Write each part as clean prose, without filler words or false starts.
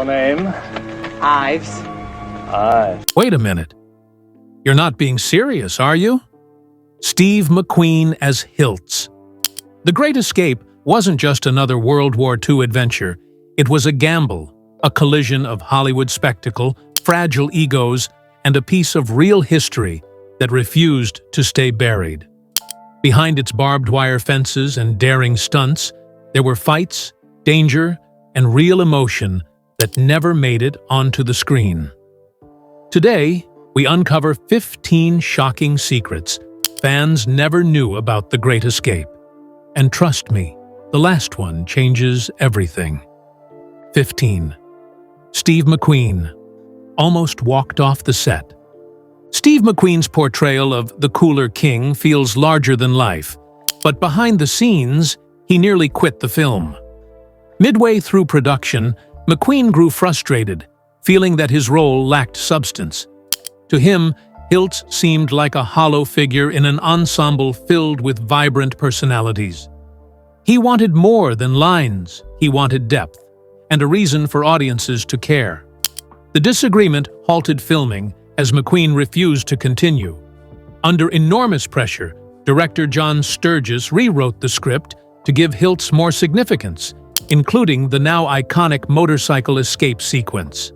Your name? Ives. Ives. Wait a minute. You're not being serious, are you? Steve McQueen as Hilts. The Great Escape wasn't just another World War II adventure. It was a gamble, a collision of Hollywood spectacle, fragile egos, and a piece of real history that refused to stay buried. Behind its barbed wire fences and daring stunts, there were fights, danger, and real emotion that never made it onto the screen. Today, we uncover 15 shocking secrets fans never knew about The Great Escape. And trust me, the last one changes everything. 15. Steve McQueen almost walked off the set. Steve McQueen's portrayal of the cooler king feels larger than life, but behind the scenes, he nearly quit the film. Midway through production, McQueen grew frustrated, feeling that his role lacked substance. To him, Hilts seemed like a hollow figure in an ensemble filled with vibrant personalities. He wanted more than lines, he wanted depth, and a reason for audiences to care. The disagreement halted filming as McQueen refused to continue. Under enormous pressure, director John Sturgis rewrote the script to give Hilts more significance, including the now iconic motorcycle escape sequence.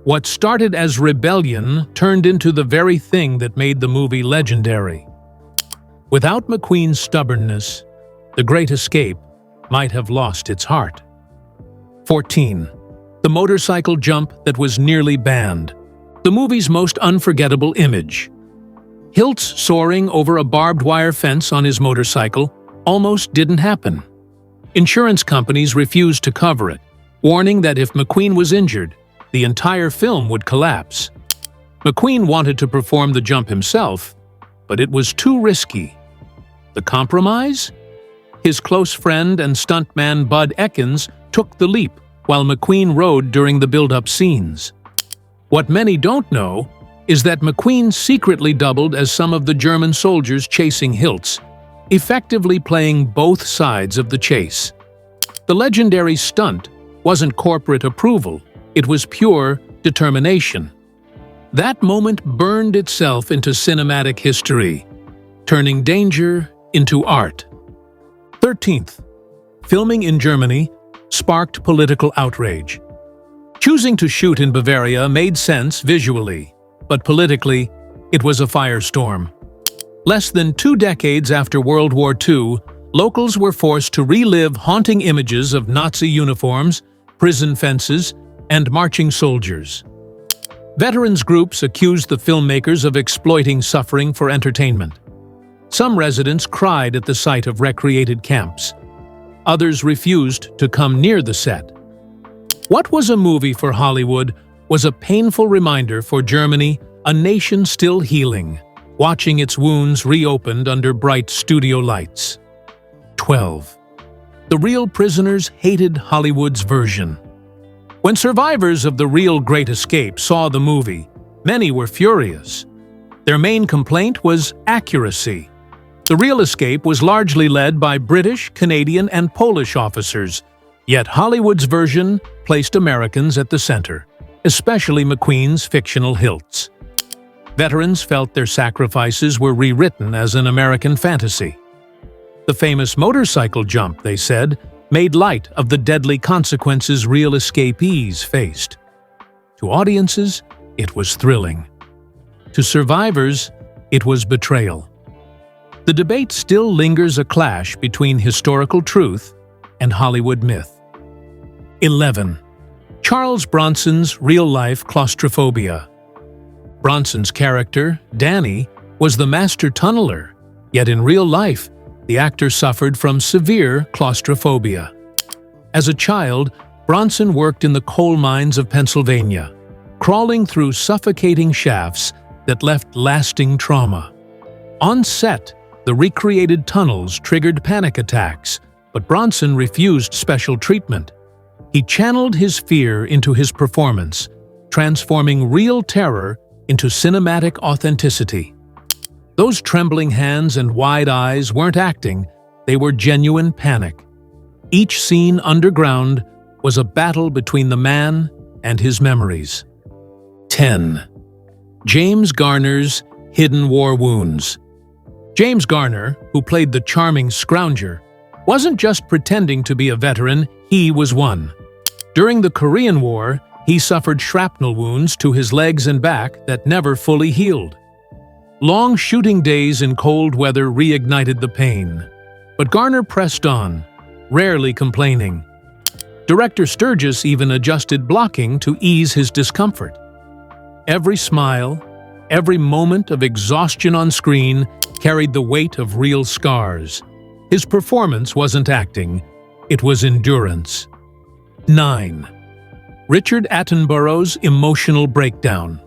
What started as rebellion turned into the very thing that made the movie legendary. Without McQueen's stubbornness, The Great Escape might have lost its heart. 14. The motorcycle jump that was nearly banned. The movie's most unforgettable image. Hilts soaring over a barbed wire fence on his motorcycle almost didn't happen. Insurance companies refused to cover it, warning that if McQueen was injured, the entire film would collapse. McQueen wanted to perform the jump himself, but it was too risky. The compromise? His close friend and stuntman Bud Ekins took the leap while McQueen rode during the build-up scenes. What many don't know is that McQueen secretly doubled as some of the German soldiers chasing Hilts, effectively playing both sides of the chase. The legendary stunt wasn't corporate approval, it was pure determination. That moment burned itself into cinematic history, turning danger into art. 13th. Filming in Germany sparked political outrage. Choosing to shoot in Bavaria made sense visually, but politically, it was a firestorm. Less than 2 decades after World War II, locals were forced to relive haunting images of Nazi uniforms, prison fences, and marching soldiers. Veterans groups accused the filmmakers of exploiting suffering for entertainment. Some residents cried at the sight of recreated camps. Others refused to come near the set. What was a movie for Hollywood was a painful reminder for Germany, a nation still healing, watching its wounds reopened under bright studio lights. 12. The real prisoners hated Hollywood's version. When survivors of the real Great Escape saw the movie, many were furious. Their main complaint was accuracy. The real escape was largely led by British, Canadian, and Polish officers, yet Hollywood's version placed Americans at the center, especially McQueen's fictional Hilts. Veterans felt their sacrifices were rewritten as an American fantasy. The famous motorcycle jump, they said, made light of the deadly consequences real escapees faced. To audiences, it was thrilling. To survivors, it was betrayal. The debate still lingers, a clash between historical truth and Hollywood myth. 11. Charles Bronson's real-life claustrophobia. Bronson's character, Danny, was the master tunneler, yet in real life, the actor suffered from severe claustrophobia. As a child, Bronson worked in the coal mines of Pennsylvania, crawling through suffocating shafts that left lasting trauma. On set, the recreated tunnels triggered panic attacks, but Bronson refused special treatment. He channeled his fear into his performance, transforming real terror into cinematic authenticity. Those trembling hands and wide eyes weren't acting, they were genuine panic. Each scene underground was a battle between the man and his memories. 10. James Garner's hidden war wounds. James Garner, who played the charming Scrounger, wasn't just pretending to be a veteran, he was one. During the Korean War, he suffered shrapnel wounds to his legs and back that never fully healed. Long shooting days in cold weather reignited the pain, but Garner pressed on, rarely complaining. Director Sturgis even adjusted blocking to ease his discomfort. Every smile, every moment of exhaustion on screen carried the weight of real scars. His performance wasn't acting, it was endurance. 9. Richard Attenborough's emotional breakdown.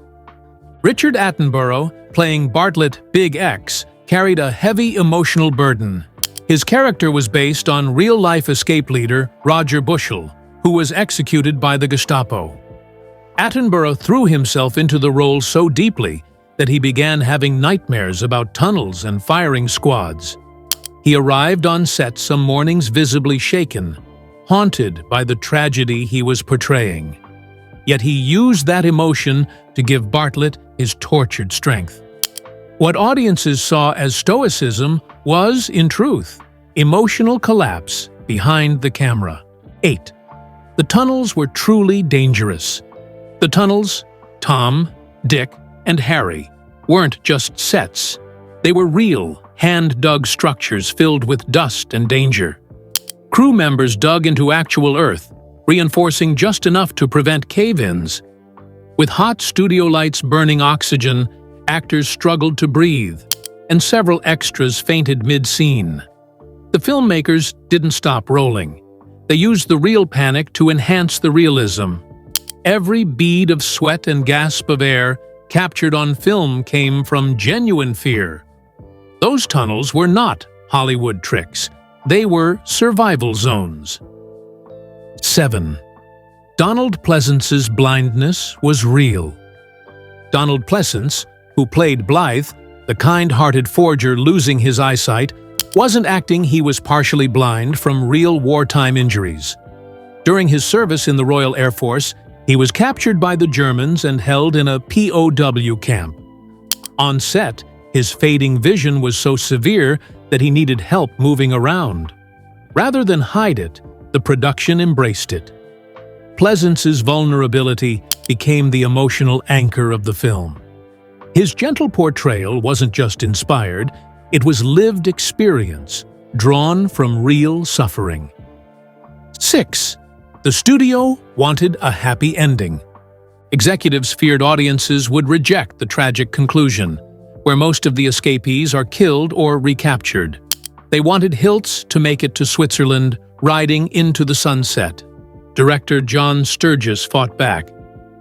Richard Attenborough, playing Bartlett Big X, carried a heavy emotional burden. His character was based on real-life escape leader Roger Bushell, who was executed by the Gestapo. Attenborough threw himself into the role so deeply that he began having nightmares about tunnels and firing squads. He arrived on set some mornings visibly shaken, haunted by the tragedy he was portraying. Yet he used that emotion to give Bartlett his tortured strength. What audiences saw as stoicism was, in truth, emotional collapse behind the camera. 8. The tunnels were truly dangerous. The tunnels, Tom, Dick, and Harry, weren't just sets. They were real, hand-dug structures filled with dust and danger. Crew members dug into actual earth, reinforcing just enough to prevent cave-ins. With hot studio lights burning oxygen, actors struggled to breathe, and several extras fainted mid-scene. The filmmakers didn't stop rolling. They used the real panic to enhance the realism. Every bead of sweat and gasp of air captured on film came from genuine fear. Those tunnels were not Hollywood tricks. They were survival zones. 7. Donald Pleasance's blindness was real. Donald Pleasance, who played Blythe, the kind-hearted forger losing his eyesight, wasn't acting. He was partially blind from real wartime injuries. During his service in the Royal Air Force, he was captured by the Germans and held in a POW camp. On set, his fading vision was so severe that he needed help moving around. Rather than hide it, the production embraced it. Pleasance's vulnerability became the emotional anchor of the film. His gentle portrayal wasn't just inspired, it was lived experience, drawn from real suffering. 6. The studio wanted a happy ending. Executives feared audiences would reject the tragic conclusion, where most of the escapees are killed or recaptured. They wanted Hilts to make it to Switzerland, riding into the sunset. Director John Sturgis fought back,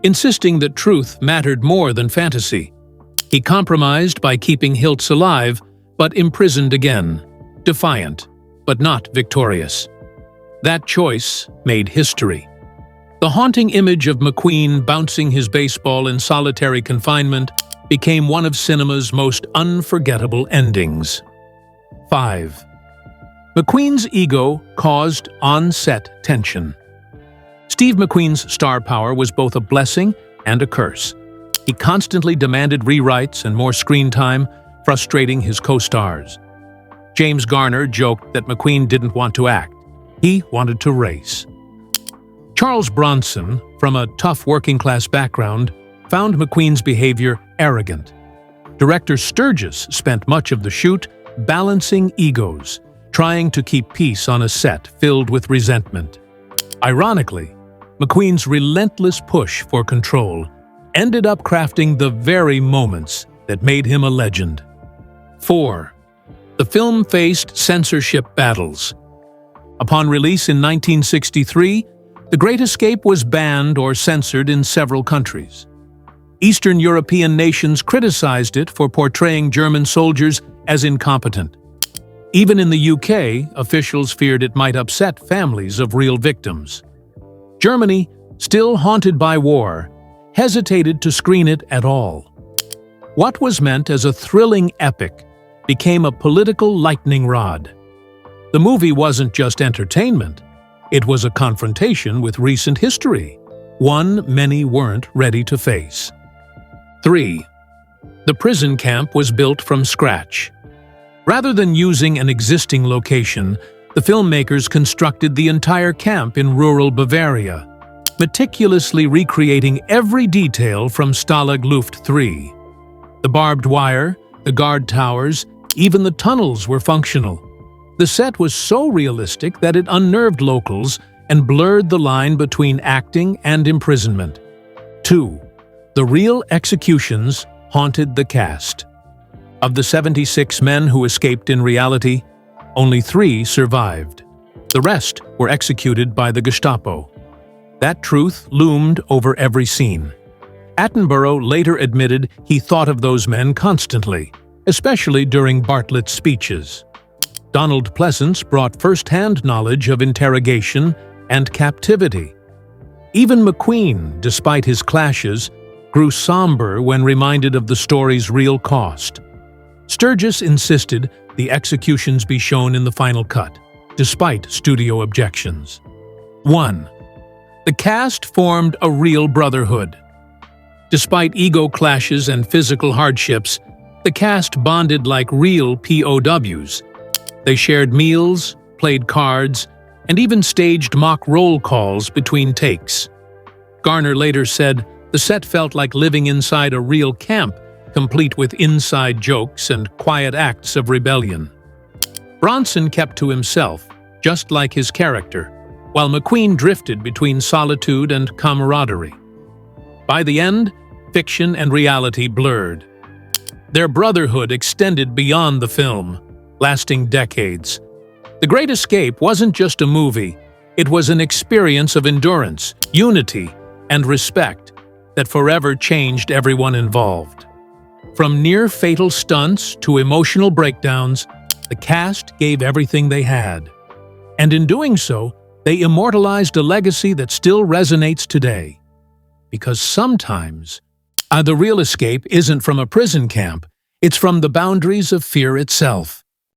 insisting that truth mattered more than fantasy. He compromised by keeping Hilts alive, but imprisoned again, defiant, but not victorious. That choice made history. The haunting image of McQueen bouncing his baseball in solitary confinement became one of cinema's most unforgettable endings. 5. McQueen's ego caused on-set tension. Steve McQueen's star power was both a blessing and a curse. He constantly demanded rewrites and more screen time, frustrating his co-stars. James Garner joked that McQueen didn't want to act. He wanted to race. Charles Bronson, from a tough working-class background, found McQueen's behavior arrogant. Director Sturgis spent much of the shoot balancing egos, trying to keep peace on a set filled with resentment. Ironically, McQueen's relentless push for control ended up crafting the very moments that made him a legend. 4. The film faced censorship battles. Upon release in 1963, The Great Escape was banned or censored in several countries. Eastern European nations criticized it for portraying German soldiers as incompetent. Even in the UK, officials feared it might upset families of real victims. Germany, still haunted by war, hesitated to screen it at all. What was meant as a thrilling epic became a political lightning rod. The movie wasn't just entertainment, it was a confrontation with recent history, one many weren't ready to face. 3. The prison camp was built from scratch. Rather than using an existing location, the filmmakers constructed the entire camp in rural Bavaria, meticulously recreating every detail from Stalag Luft III. The barbed wire, the guard towers, even the tunnels were functional. The set was so realistic that it unnerved locals and blurred the line between acting and imprisonment. 2. The real executions haunted the cast. Of the 76 men who escaped in reality, only 3 survived. The rest were executed by the Gestapo. That truth loomed over every scene. Attenborough later admitted he thought of those men constantly, especially during Bartlett's speeches. Donald Pleasance brought first-hand knowledge of interrogation and captivity. Even McQueen, despite his clashes, grew somber when reminded of the story's real cost. Sturgis insisted the executions be shown in the final cut, despite studio objections. 1. The cast formed a real brotherhood. Despite ego clashes and physical hardships, the cast bonded like real POWs. They shared meals, played cards, and even staged mock roll calls between takes. Garner later said, "The set felt like living inside a real camp, complete with inside jokes and quiet acts of rebellion." Bronson kept to himself, just like his character, while McQueen drifted between solitude and camaraderie. By the end, fiction and reality blurred. Their brotherhood extended beyond the film, lasting decades. The Great Escape wasn't just a movie, it was an experience of endurance, unity, and respect that forever changed everyone involved. From near-fatal stunts to emotional breakdowns, the cast gave everything they had. And in doing so, they immortalized a legacy that still resonates today. Because sometimes, the real escape isn't from a prison camp, it's from the boundaries of fear itself.